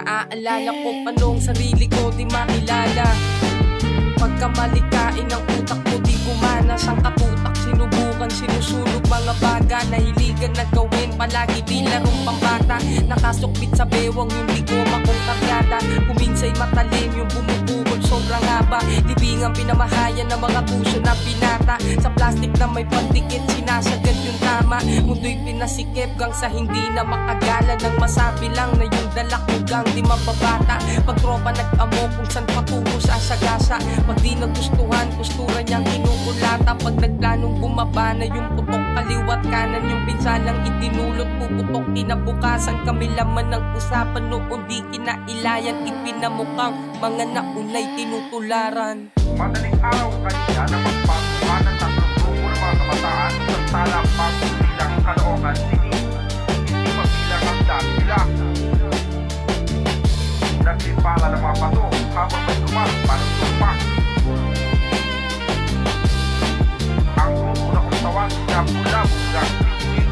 Naaalala ko panong sarili ko di makilala. Pagkamalikain ang utak ko di gumana. Sang katutak sinubukan, sinusunog mga baga. Nahiligan na gawin palagi di larong pambata. Nakasukbit sa bewang yung di ko makontaryada. Kuminsay matalim yung bumubukol sobrang haba. Libingang pinamahayan ng mga puso na binata. Sa plastic na may pandikit sinasagad yung tama. Mundo'y pinasikip gang sa hindi na makagala. Nang masabi lang na yung dalak ko gang di mababata. Pag tropa nag-amo kung saan patungo sa sagasa. Pag di nagustuhan, postura niyang kinukulata. Pag nagplanong bumaba na yung putok kaliwat kanan yung pinsalang itinulot puputok. Kinabukasan kami laman ng usapan noon di kinailayan. Ipinamukhang mga naunay tinutularan. Madaling araw kanina na magpagkuhanan ng grupo ng mga kabataan sa salang pagbilang kalookan hindi magbilang ang dami nila. Nagsipala ng mga bato habang may dumas para tumak. Ang grupo na kustawan na bulabog ng tingin.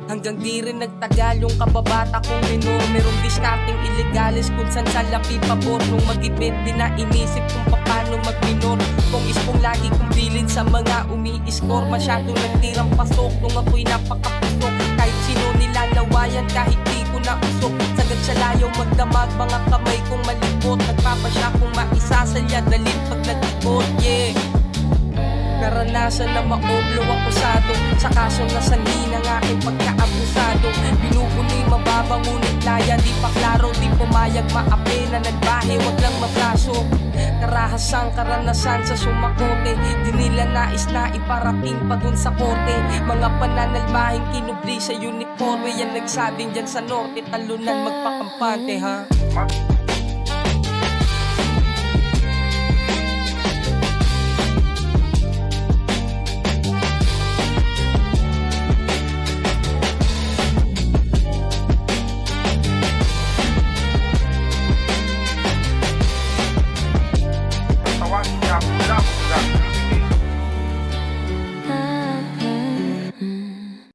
Hanggang di rin nagtagal yung kababata kong minor. Merong discarding illegalis kung saan sa lapi pabor. Nung mag-ipit di na inisip kung paano mag-minor. Kung ispong lagi kong bilin sa mga umi-score. Masyadong nagtirang pasok nung ako'y napakapusok. Kahit sino nilalawayan kahit di ko na usok. Sagad sa layaw magdamag mga kamay kong malipot. Nagpapasya kung maisasalya dalin pag nag-ikot, yeah. Naranasan na maoblo ang kusado sa kasong nasanhi ng aking pagkaabusado. Binubunoy mababa ngunit laya di pa klaro. Di pumayag maapi na nagbahe wag lang mabraso. Karahasang karanasan sa sumakote. Di nila nais na iparating pa dun sa korte. Mga pananalmahing kinubli sa uniforme. Yan nagsabing dyan sa norte talunan magpakampante ha.